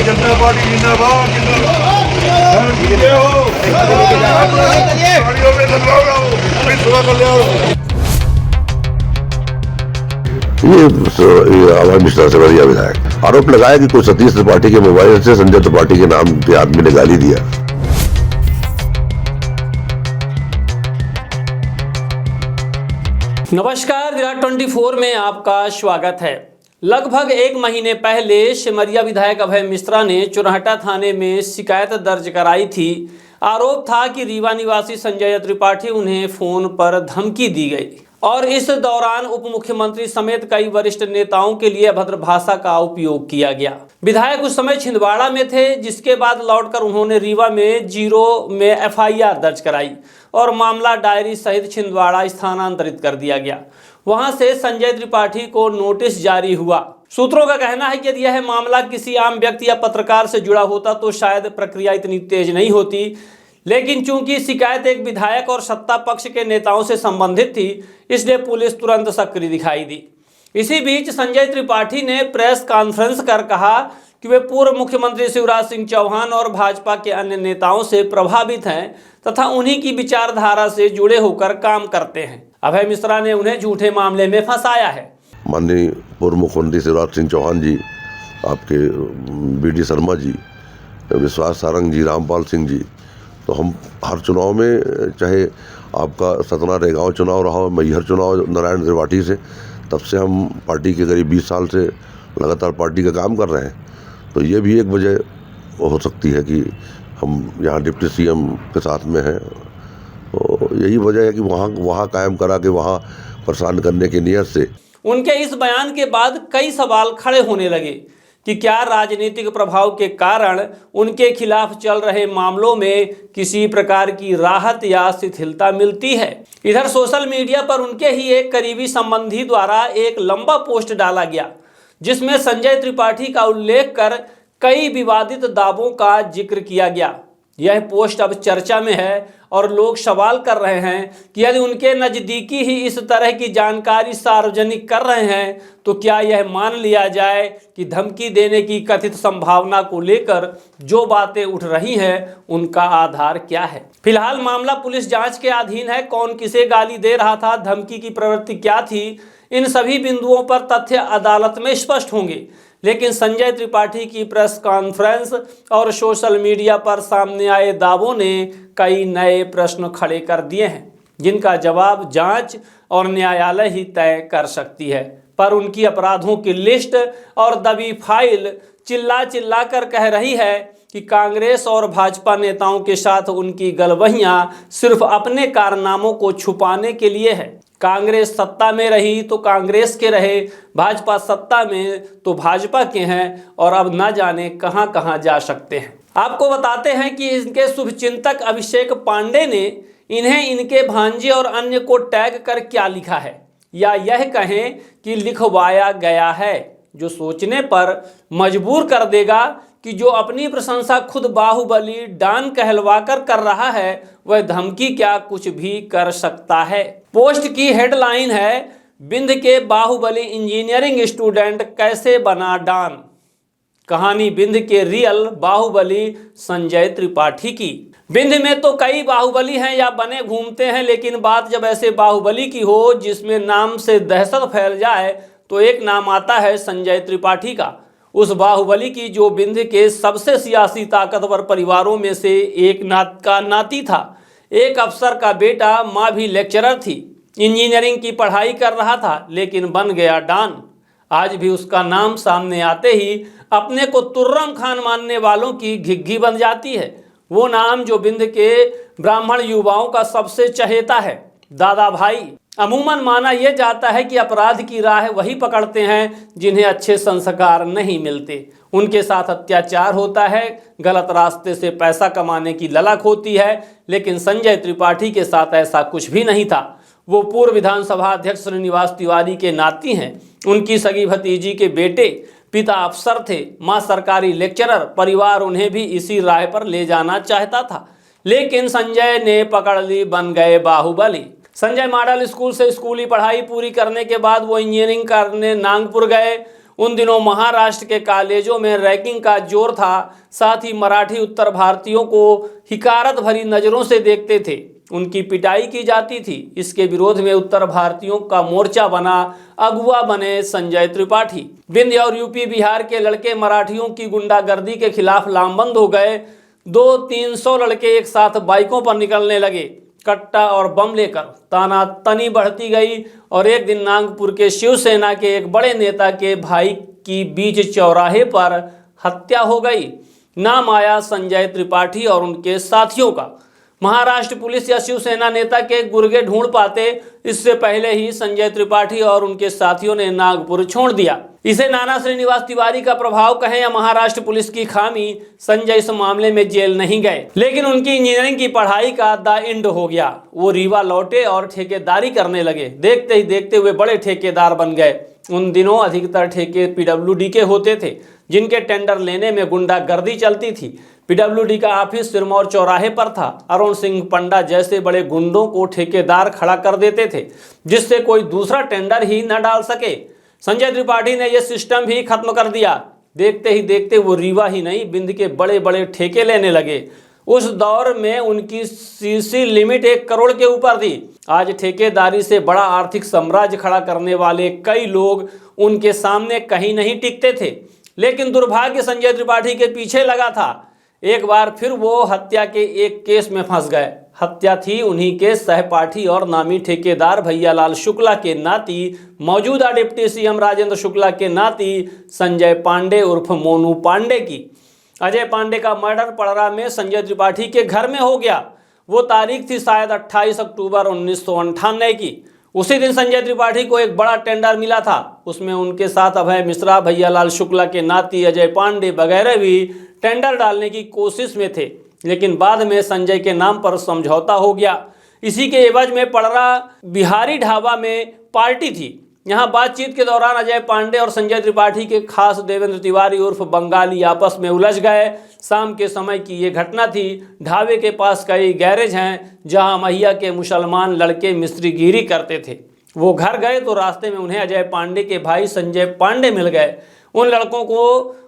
जनता party जिंदाबाद ये अभय मिश्रा सेवरिया विधायक आरोप लगाया कि कोई सतीश त्रिपाठी के मोबाइल से संजय त्रिपाठी के नाम के आदमी ने गाली दिया। नमस्कार, विराट 24 में आपका स्वागत है। लगभग एक महीने पहले सिमरिया विधायक अभय मिश्रा ने चुरहटा थाने में शिकायत दर्ज कराई थी। आरोप था कि रीवा निवासी संजय त्रिपाठी उन्हें फोन पर धमकी दी गई और इस दौरान उप मुख्यमंत्री समेत कई वरिष्ठ नेताओं के लिए अभद्र भाषा का उपयोग किया गया। विधायक उस समय छिंदवाड़ा में थे, जिसके बाद लौटकर उन्होंने रीवा में 0 में FIR दर्ज कराई और मामला डायरी सहित छिंदवाड़ा स्थानांतरित कर दिया गया। वहां से संजय त्रिपाठी को नोटिस जारी हुआ। सूत्रों का कहना है कि यदि यह मामला किसी आम व्यक्ति या पत्रकार से जुड़ा होता तो शायद प्रक्रिया इतनी तेज नहीं होती, लेकिन चूंकि शिकायत एक विधायक और सत्ता पक्ष के नेताओं से संबंधित थी, इसलिए पुलिस तुरंत सक्रिय दिखाई दी। इसी बीच संजय त्रिपाठी ने प्रेस कॉन्फ्रेंस कर कहा कि वे पूर्व मुख्यमंत्री शिवराज सिंह चौहान और भाजपा के अन्य नेताओं से प्रभावित हैं तथा उन्हीं की विचारधारा से जुड़े होकर काम करते हैं। अभय मिश्रा ने उन्हें झूठे मामले में फंसाया है। माननीय पूर्व मुख्यमंत्री शिवराज सिंह चौहान जी, आपके BD शर्मा जी, विश्वास सारंग जी, रामपाल सिंह जी, तो हम हर चुनाव में, चाहे आपका सतना रेगांव चुनाव रहा हो, मैहर चुनाव नारायण त्रिपाठी से, तब से हम पार्टी के करीब 20 साल से लगातार पार्टी का काम कर रहे हैं। तो ये भी एक वजह हो सकती है कि हम यहाँ डिप्टी CM के साथ में हैं। तो यही वजह है कि वहाँ कायम करा के वहाँ परेशान करने की नीयत से। उनके इस बयान के बाद कई सवाल खड़े होने लगे कि क्या राजनीतिक प्रभाव के कारण उनके खिलाफ चल रहे मामलों में किसी प्रकार की राहत या शिथिलता मिलती है। इधर सोशल मीडिया पर उनके ही एक करीबी संबंधी द्वारा एक लंबा पोस्ट डाला गया, जिसमें संजय त्रिपाठी का उल्लेख कर कई विवादित दावों का जिक्र किया गया। यह पोस्ट अब चर्चा में है और लोग सवाल कर रहे हैं कि यदि उनके नज़दीकी ही इस तरह की जानकारी सार्वजनिक कर रहे हैं तो क्या यह मान लिया जाए कि धमकी देने की कथित संभावना को लेकर जो बातें उठ रही हैं उनका आधार क्या है। फिलहाल मामला पुलिस जांच के अधीन है। कौन किसे गाली दे रहा था, धमकी की प्रवृत्ति क्या थी, इन सभी बिंदुओं पर तथ्य अदालत में स्पष्ट होंगे। लेकिन संजय त्रिपाठी की प्रेस कॉन्फ्रेंस और सोशल मीडिया पर सामने आए दावों ने कई नए प्रश्न खड़े कर दिए हैं, जिनका जवाब जांच और न्यायालय ही तय कर सकती है। पर उनकी अपराधों की लिस्ट और दबी फाइल चिल्ला कर कह रही है कि कांग्रेस और भाजपा नेताओं के साथ उनकी गलवहियां सिर्फ अपने कारनामों को छुपाने के लिए है। कांग्रेस सत्ता में रही तो कांग्रेस के रहे, भाजपा सत्ता में तो भाजपा के हैं और अब न जाने कहां कहां जा सकते हैं। आपको बताते हैं कि इनके शुभचिंतक अभिषेक पांडे ने इन्हें इनके भांजे और अन्य को टैग कर क्या लिखा है, या यह कहें कि लिखवाया गया है, जो सोचने पर मजबूर कर देगा कि जो अपनी प्रशंसा खुद बाहुबली डॉन कहलवाकर कर रहा है, वह धमकी क्या कुछ भी कर सकता है। पोस्ट की हेडलाइन है, बिंद के बाहुबली इंजीनियरिंग स्टूडेंट कैसे बना डॉन। कहानी बिंद के रियल बाहुबली संजय त्रिपाठी की। बिंद में तो कई बाहुबली हैं या बने घूमते हैं, लेकिन बात जब ऐसे बाहुबली की हो जिसमें नाम से दहशत फैल जाए तो एक नाम आता है संजय त्रिपाठी का। उस बाहुबली की जो बिंद के सबसे सियासी ताकतवर परिवारों में से एक का नाती था। एक अफसर का बेटा, माँ भी लेक्चरर थी, इंजीनियरिंग की पढ़ाई कर रहा था, लेकिन बन गया डॉन। आज भी उसका नाम सामने आते ही अपने को तुर्रम खान मानने वालों की घिघी बन जाती है। वो नाम जो बिंद के ब्राह्मण युवाओं का सबसे चहेता है, दादा भाई। अमूमन माना यह जाता है कि अपराध की राह वही पकड़ते हैं जिन्हें अच्छे संस्कार नहीं मिलते। उनके साथ अत्याचार होता है, गलत रास्ते से पैसा कमाने की ललक होती है। लेकिन संजय त्रिपाठी के साथ ऐसा कुछ भी नहीं था। वो पूर्व विधानसभा अध्यक्ष श्रीनिवास तिवारी के नाती हैं। उनकी सगी भतीजी के बेटे, पिता अफसर थे, माँ सरकारी लेक्चरर। परिवार उन्हें भी इसी राह पर ले जाना चाहता था, लेकिन संजय ने पकड़ ली, बन गए बाहुबली। संजय मॉडल स्कूल से स्कूली पढ़ाई पूरी करने के बाद वो इंजीनियरिंग करने नागपुर गए। उन दिनों महाराष्ट्र के कॉलेजों में रैगिंग का जोर था। साथ ही मराठी उत्तर भारतीयों को हिकारत भरी नज़रों से देखते थे, उनकी पिटाई की जाती थी। इसके विरोध में उत्तर भारतीयों का मोर्चा बना। अगुआ बने संजय त्रिपाठी। विंध्य और यूपी बिहार के लड़के मराठियों की गुंडागर्दी के खिलाफ लामबंद हो गए। 200-300 लड़के एक साथ बाइकों पर निकलने लगे, कट्टा और बम लेकर। तानातनी बढ़ती गई और एक दिन नागपुर के शिवसेना के एक बड़े नेता के भाई की बीच चौराहे पर हत्या हो गई। नाम आया संजय त्रिपाठी और उनके साथियों का। महाराष्ट्र पुलिस या शिवसेना नेता के गुर्गे ढूंढ पाते, इससे पहले ही संजय त्रिपाठी और उनके साथियों ने नागपुर छोड़ दिया। इसे नाना श्रीनिवास तिवारी का प्रभाव कहें या महाराष्ट्र पुलिस की खामी, संजय इस मामले में जेल नहीं गए, लेकिन उनकी इंजीनियरिंग की पढ़ाई का द एंड हो गया। वो रीवा लौटे और ठेकेदारी करने लगे। देखते ही देखते हुए बड़े ठेकेदार बन गए। उन दिनों अधिकतर ठेके पीडब्ल्यूडी के होते थे, जिनके टेंडर लेने में गुंडागर्दी चलती थी। पीडब्ल्यूडी का ऑफिस सिरमौर चौराहे पर था। अरुण सिंह पंडा जैसे बड़े गुंडों को ठेकेदार खड़ा कर देते थे, जिससे कोई दूसरा टेंडर ही न डाल सके। संजय त्रिपाठी ने यह सिस्टम भी खत्म कर दिया। देखते ही देखते वो रीवा ही नहीं, बिंद के बड़े बड़े ठेके लेने लगे। उस दौर में उनकी सीसी लिमिट 1 करोड़ के ऊपर थी। आज ठेकेदारी से बड़ा आर्थिक साम्राज्य खड़ा करने वाले कई लोग उनके सामने कहीं नहीं टिकते थे, लेकिन दुर्भाग्य संजय त्रिपाठी के पीछे लगा था। एक बार फिर वो हत्या के एक केस में फंस गए। हत्या थी उन्हीं के सहपाठी और नामी ठेकेदार भैयालाल शुक्ला के नाती, मौजूदा डिप्टी सीएम राजेंद्र शुक्ला के नाती संजय पांडे उर्फ मोनू पांडे की। अजय पांडे का मर्डर पड़रा में संजय त्रिपाठी के घर में हो गया। वो तारीख थी शायद 28 अक्टूबर 1998 की। उसी दिन संजय त्रिपाठी को एक बड़ा टेंडर मिला था। उसमें उनके साथ अभय मिश्रा, भैयालाल शुक्ला के नाती अजय पांडे वगैरह भी टेंडर डालने की कोशिश में थे, लेकिन बाद में संजय के नाम पर समझौता हो गया। इसी के एवज में पड़रा बिहारी ढाबा में पार्टी थी। यहाँ बातचीत के दौरान अजय पांडे और संजय त्रिपाठी के खास देवेंद्र तिवारी उर्फ बंगाली आपस में उलझ गए। शाम के समय की ये घटना थी। ढाबे के पास कई गैरेज हैं जहाँ महिया के मुसलमान लड़के मिस्त्रीगिरी करते थे। वो घर गए तो रास्ते में उन्हें अजय पांडे के भाई संजय पांडे मिल गए। उन लड़कों को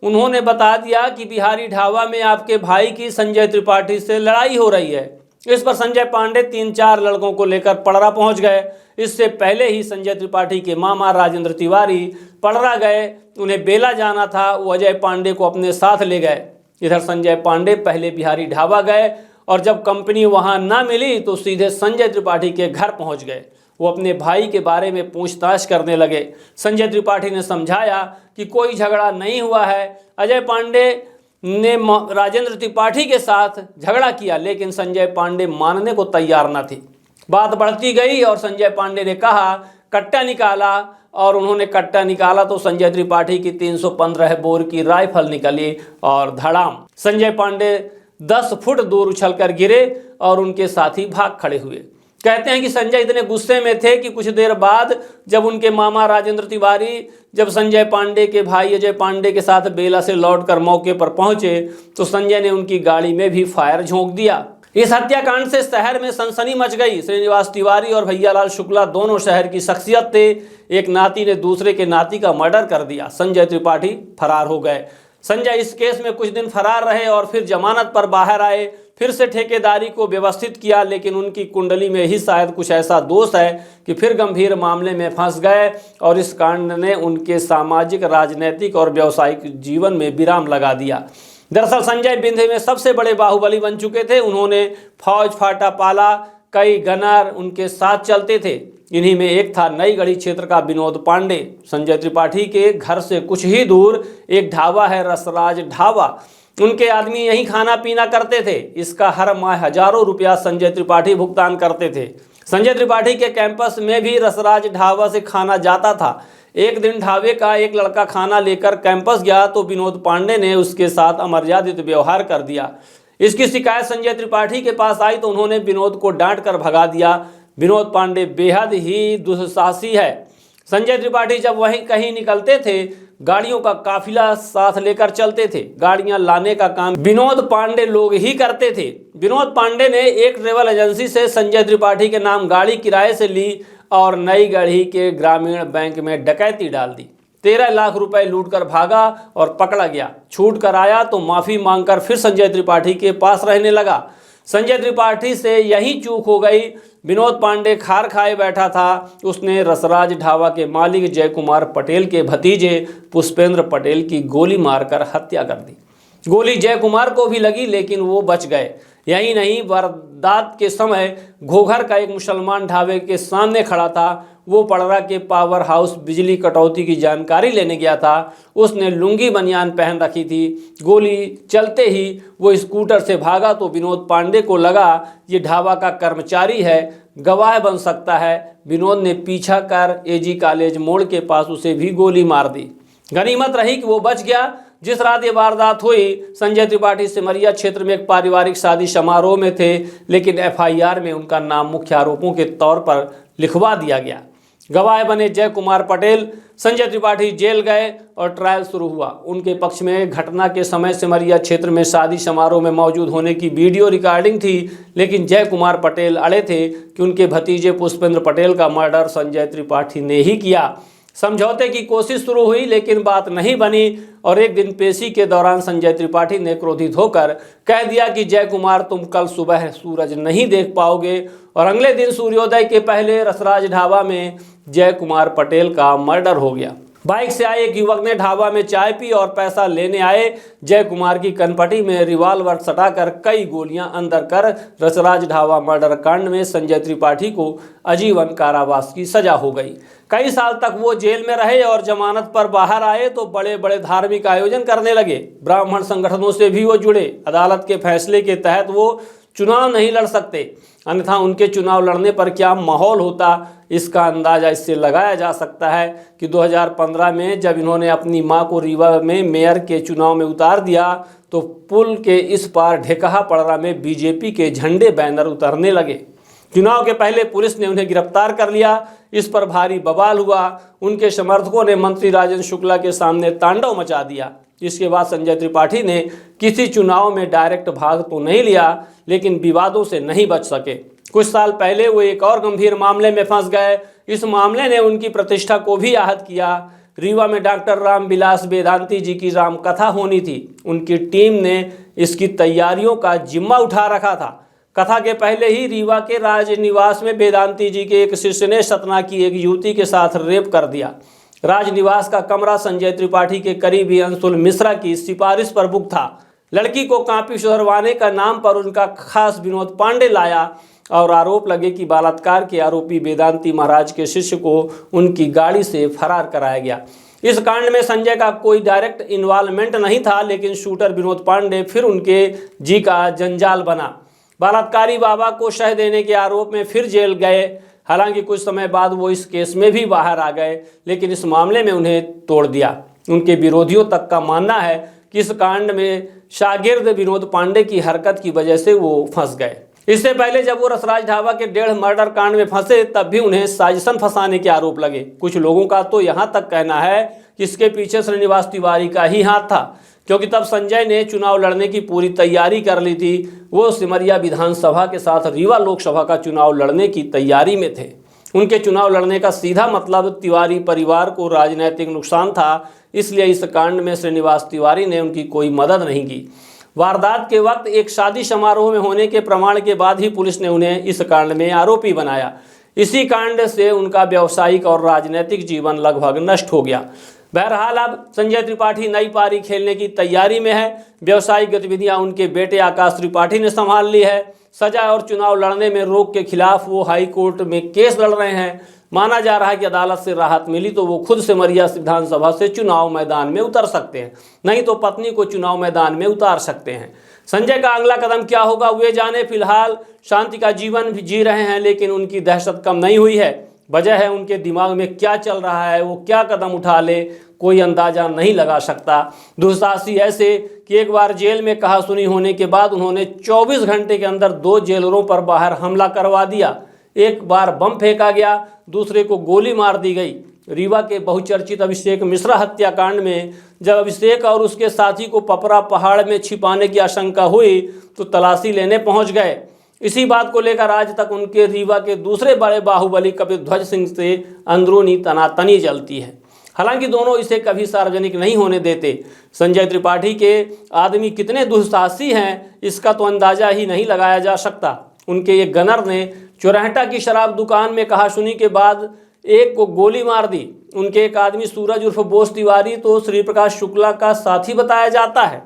उन्होंने बता दिया कि बिहारी ढाबा में आपके भाई की संजय त्रिपाठी से लड़ाई हो रही है। इस पर संजय पांडे 3-4 लड़कों को लेकर पड़रा पहुंच गए। इससे पहले ही संजय त्रिपाठी के मामा राजेंद्र तिवारी पड़रा गए। उन्हें बेला जाना था, वो अजय पांडे को अपने साथ ले गए। इधर संजय पांडे पहले बिहारी ढाबा गए और जब कंपनी वहां ना मिली तो सीधे संजय त्रिपाठी के घर पहुंच गए। वो अपने भाई के बारे में पूछताछ करने लगे। संजय त्रिपाठी ने समझाया कि कोई झगड़ा नहीं हुआ है। अजय पांडे ने राजेंद्र त्रिपाठी के साथ झगड़ा किया, लेकिन संजय पांडे मानने को तैयार न थे। बात बढ़ती गई और संजय पांडे ने कहा कट्टा निकाला, और उन्होंने कट्टा निकाला तो संजय त्रिपाठी की 315 बोर की राइफल निकली और धड़ाम, संजय पांडे 10 फुट दूर उछलकर गिरे और उनके साथी भाग खड़े हुए। कहते हैं कि संजय इतने गुस्से में थे कि कुछ देर बाद जब उनके मामा राजेंद्र तिवारी जब संजय पांडे के भाई अजय पांडे के साथ बेला से लौटकर मौके पर पहुंचे तो संजय ने उनकी गाड़ी में भी फायर झोंक दिया। इस हत्याकांड से शहर में सनसनी मच गई। श्रीनिवास तिवारी और भैयालाल शुक्ला दोनों शहर की शख्सियत थे। एक नाती ने दूसरे के नाती का मर्डर कर दिया। संजय त्रिपाठी फरार हो गए। संजय इस केस में कुछ दिन फरार रहे और फिर जमानत पर बाहर आए। फिर से ठेकेदारी को व्यवस्थित किया, लेकिन उनकी कुंडली में ही शायद कुछ ऐसा दोष है कि फिर गंभीर मामले में फंस गए और इस कांड ने उनके सामाजिक, राजनीतिक और व्यावसायिक जीवन में विराम लगा दिया। दरअसल संजय बिंधे में सबसे बड़े बाहुबली बन चुके थे। उन्होंने फौज फाटा पाला, कई गनर उनके साथ चलते थे। इन्हीं में एक था नई गढ़ी क्षेत्र का विनोद पांडे। संजय त्रिपाठी के घर से कुछ ही दूर एक ढाबा है, रसराज ढाबा। उनके आदमी यहीं खाना पीना करते थे। इसका हर माह हजारों रुपया संजय त्रिपाठी भुगतान करते थे। संजय त्रिपाठी के कैंपस में भी रसराज ढाबा से खाना जाता था। एक दिन ढाबे का एक लड़का खाना लेकर कैंपस गया तो विनोद पांडे ने उसके साथ अमर्यादित व्यवहार कर दिया। इसकी शिकायत संजय त्रिपाठी के पास आई तो उन्होंने विनोद को डांट कर भगा दिया। विनोद पांडे बेहद ही दुस्साहसी है। संजय त्रिपाठी जब वहीं कहीं निकलते थे, गाड़ियों का काफिला साथ लेकर चलते थे। गाड़ियां लाने का काम विनोद पांडे लोग ही करते थे। विनोद पांडे ने एक ट्रेवल एजेंसी से संजय त्रिपाठी के नाम गाड़ी किराए से ली और नई गढ़ी के ग्रामीण बैंक में डकैती डाल दी। 13 लाख रुपए लूटकर भागा और पकड़ा गया। छूट कर आया तो माफी मांगकर फिर संजय त्रिपाठी के पास रहने लगा। संजय त्रिपाठी से यही चूक हो गई। विनोद पांडे खार खाए बैठा था। उसने रसराज ढाबा के मालिक जय कुमार पटेल के भतीजे पुष्पेंद्र पटेल की गोली मारकर हत्या कर दी। गोली जय कुमार को भी लगी, लेकिन वो बच गए। यही नहीं, वारदात के समय घोघर का एक मुसलमान ढाबे के सामने खड़ा था। वो पड़रा के पावर हाउस बिजली कटौती की जानकारी लेने गया था। उसने लुंगी बनियान पहन रखी थी। गोली चलते ही वो स्कूटर से भागा तो विनोद पांडे को लगा ये ढाबा का कर्मचारी है, गवाह बन सकता है। विनोद ने पीछा कर एजी कॉलेज मोड़ के पास उसे भी गोली मार दी। गनीमत रही कि वो बच गया। जिस रात ये वारदात हुई, संजय त्रिपाठी सिमरिया क्षेत्र में एक पारिवारिक शादी समारोह में थे, लेकिन एफआईआर में उनका नाम मुख्य आरोपों के तौर पर लिखवा दिया गया। गवाह बने जय कुमार पटेल। संजय त्रिपाठी जेल गए और ट्रायल शुरू हुआ। उनके पक्ष में घटना के समय सिमरिया क्षेत्र में शादी समारोह में मौजूद होने की वीडियो रिकॉर्डिंग थी, लेकिन जय कुमार पटेल अड़े थे कि उनके भतीजे पुष्पेंद्र पटेल का मर्डर संजय त्रिपाठी ने ही किया। समझौते की कोशिश शुरू हुई, लेकिन बात नहीं बनी और एक दिन पेशी के दौरान संजय त्रिपाठी ने क्रोधित होकर कह दिया कि जय कुमार, तुम कल सुबह सूरज नहीं देख पाओगे। और अगले दिन सूर्योदय के पहले रसराज ढाबा में जय कुमार पटेल का मर्डर हो गया। बाइक से आए एक युवक ने ढाबा में चाय पी और पैसा लेने आए जय कुमार की कनपटी में रिवॉल्वर सटाकर कई गोलियां अंदर कर रसराज ढाबा मर्डर कांड में संजय त्रिपाठी को आजीवन कारावास की सजा हो गई। कई साल तक वो जेल में रहे और जमानत पर बाहर आए तो बड़े बड़े धार्मिक आयोजन करने लगे। ब्राह्मण संगठनों से भी वो जुड़े। अदालत के फैसले के तहत वो चुनाव नहीं लड़ सकते, अन्यथा उनके चुनाव लड़ने पर क्या माहौल होता, इसका अंदाजा इससे लगाया जा सकता है कि 2015 में जब इन्होंने अपनी मां को रीवा में मेयर के चुनाव में उतार दिया तो पुल के इस पार ढेकहा पड़रा में बीजेपी के झंडे बैनर उतरने लगे। चुनाव के पहले पुलिस ने उन्हें गिरफ्तार कर लिया। इस पर भारी बवाल हुआ। उनके समर्थकों ने मंत्री राजेंद्र शुक्ला के सामने तांडव मचा दिया। इसके बाद संजय त्रिपाठी ने किसी चुनाव में डायरेक्ट भाग तो नहीं लिया, लेकिन विवादों से नहीं बच सके। कुछ साल पहले वो एक और गंभीर मामले में फंस गए। इस मामले ने उनकी प्रतिष्ठा को भी आहत किया। रीवा में डॉक्टर रामविलास वेदांती जी की रामकथा होनी थी। उनकी टीम ने इसकी तैयारियों का जिम्मा उठा रखा था। कथा के पहले ही रीवा के राजनिवास में वेदांती जी के एक शिष्य ने सतना की एक युवती के साथ रेप कर दिया। राजनिवास का कमरा संजय त्रिपाठी के करीबी अंशुल मिश्रा की सिफारिश पर बुक था। लड़की को कापी सुधरवाने का नाम पर उनका खास विनोद पांडे लाया और आरोप लगे कि बलात्कार के आरोपी वेदांती महाराज के शिष्य को उनकी गाड़ी से फरार कराया गया। इस कांड में संजय का कोई डायरेक्ट इन्वॉल्वमेंट नहीं था, लेकिन शूटर विनोद पांडे फिर उनके जी का जंजाल बना। बलात्कारी बाबा को शह देने के आरोप में फिर जेल गए। हालांकि कुछ समय बाद वो इस केस में भी बाहर आ गए, लेकिन इस मामले में उन्हें तोड़ दिया। उनके विरोधियों तक का मानना है कि इस कांड में शागिर्द विनोद पांडे की हरकत की वजह से वो फंस गए। इससे पहले जब वो रसराज ढाबा के 1.5 मर्डर कांड में फंसे, तब भी उन्हें साजिशन फंसाने के आरोप लगे। कुछ लोगों का तो यहाँ तक कहना है कि इसके पीछे श्रीनिवास तिवारी का ही हाथ था, क्योंकि तब संजय ने चुनाव लड़ने की पूरी तैयारी कर ली थी। वो सिमरिया विधानसभा के साथ रीवा लोकसभा का चुनाव लड़ने की तैयारी में थे। उनके चुनाव लड़ने का सीधा मतलब तिवारी परिवार को राजनीतिक नुकसान था, इसलिए इस कांड में श्रीनिवास तिवारी ने उनकी कोई मदद नहीं की। वारदात के वक्त एक शादी समारोह में होने के प्रमाण के बाद ही पुलिस ने उन्हें इस कांड में आरोपी बनाया। इसी कांड से उनका व्यावसायिक और राजनीतिक जीवन लगभग नष्ट हो गया। बहरहाल अब संजय त्रिपाठी नई पारी खेलने की तैयारी में है। व्यावसायिक गतिविधियां उनके बेटे आकाश त्रिपाठी ने संभाल ली है। सजा और चुनाव लड़ने में रोक के खिलाफ वो हाई कोर्ट में केस लड़ रहे हैं। माना जा रहा है कि अदालत से राहत मिली तो वो खुद सिमरिया विधानसभा से चुनाव मैदान में उतर सकते हैं, नहीं तो पत्नी को चुनाव मैदान में उतार सकते हैं। संजय का अगला कदम क्या होगा वे जाने। फिलहाल शांति का जीवन भी जी रहे हैं, लेकिन उनकी दहशत कम नहीं हुई है। वजह है उनके दिमाग में क्या चल रहा है, वो क्या कदम उठा ले, कोई अंदाजा नहीं लगा सकता। दुस्साहसी ऐसे कि एक बार जेल में कहासुनी होने के बाद उन्होंने 24 घंटे के अंदर 2 जेलरों पर बाहर हमला करवा दिया। एक बार बम फेंका गया, दूसरे को गोली मार दी गई। रीवा के बहुचर्चित अभिषेक मिश्रा हत्याकांड में जब अभिषेक और उसके साथी को पपरा पहाड़ में छिपाने की आशंका हुई तो तलाशी लेने पहुंच गए। इसी बात को लेकर आज तक उनके रीवा के दूसरे बड़े बाहुबली कपिध्वज सिंह से अंदरूनी तनातनी चलती है। हालांकि दोनों इसे कभी सार्वजनिक नहीं होने देते। संजय त्रिपाठी के आदमी कितने दुस्साहसी हैं, इसका तो अंदाजा ही नहीं लगाया जा सकता। उनके एक गनर ने चौराहटा की शराब दुकान में कहासुनी के बाद एक को गोली मार दी। उनके एक आदमी सूरज उर्फ बोस तिवारी तो श्री प्रकाश शुक्ला का साथी बताया जाता है।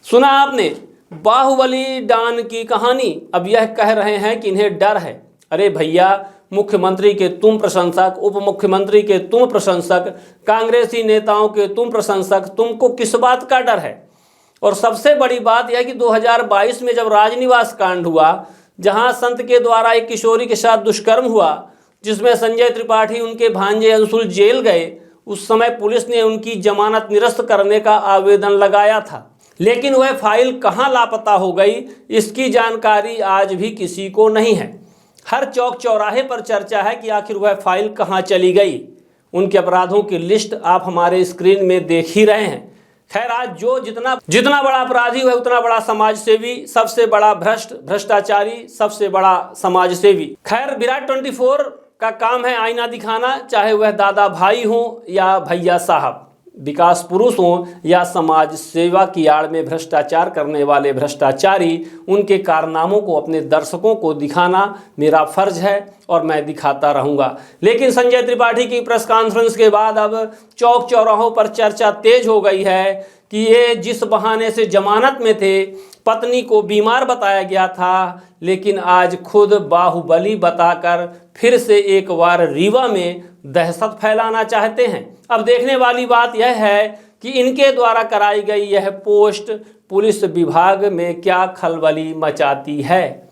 सुना आपने बाहुबली डॉन की कहानी, अब यह कह रहे हैं कि इन्हें डर है। अरे भैया, मुख्यमंत्री के तुम प्रशंसक, उप मुख्यमंत्री के तुम प्रशंसक, कांग्रेसी नेताओं के तुम प्रशंसक, तुमको किस बात का डर है? और सबसे बड़ी बात यह कि 2022 में जब राजनिवास कांड हुआ, जहां संत के द्वारा एक किशोरी के साथ दुष्कर्म हुआ, जिसमें संजय त्रिपाठी उनके भांजे अंशुल जेल गए, उस समय पुलिस ने उनकी जमानत निरस्त करने का आवेदन लगाया था, लेकिन वह फाइल कहां लापता हो गई, इसकी जानकारी आज भी किसी को नहीं है। हर चौक चौराहे पर चर्चा है कि आखिर वह फाइल कहां चली गई। उनके अपराधों की लिस्ट आप हमारे स्क्रीन में देख ही रहे हैं। खैर, आज जो जितना बड़ा अपराधी वह उतना बड़ा समाज सेवी, सबसे बड़ा भ्रष्टाचारी, सबसे बड़ा समाज सेवी। खैर, विराट 24 का काम है आईना दिखाना, चाहे वह दादा भाई हो या भैया साहब, विकास पुरुष हों या समाज सेवा की आड़ में भ्रष्टाचार करने वाले भ्रष्टाचारी। उनके कारनामों को अपने दर्शकों को दिखाना मेरा फर्ज है और मैं दिखाता रहूँगा। लेकिन संजय त्रिपाठी की प्रेस कॉन्फ्रेंस के बाद अब चौक चौराहों पर चर्चा तेज हो गई है कि ये जिस बहाने से जमानत में थे, पत्नी को बीमार बताया गया था, लेकिन आज खुद बाहुबली बताकर फिर से एक बार रीवा में दहशत फैलाना चाहते हैं। अब देखने वाली बात यह है कि इनके द्वारा कराई गई यह पोस्ट पुलिस विभाग में क्या खलबली मचाती है।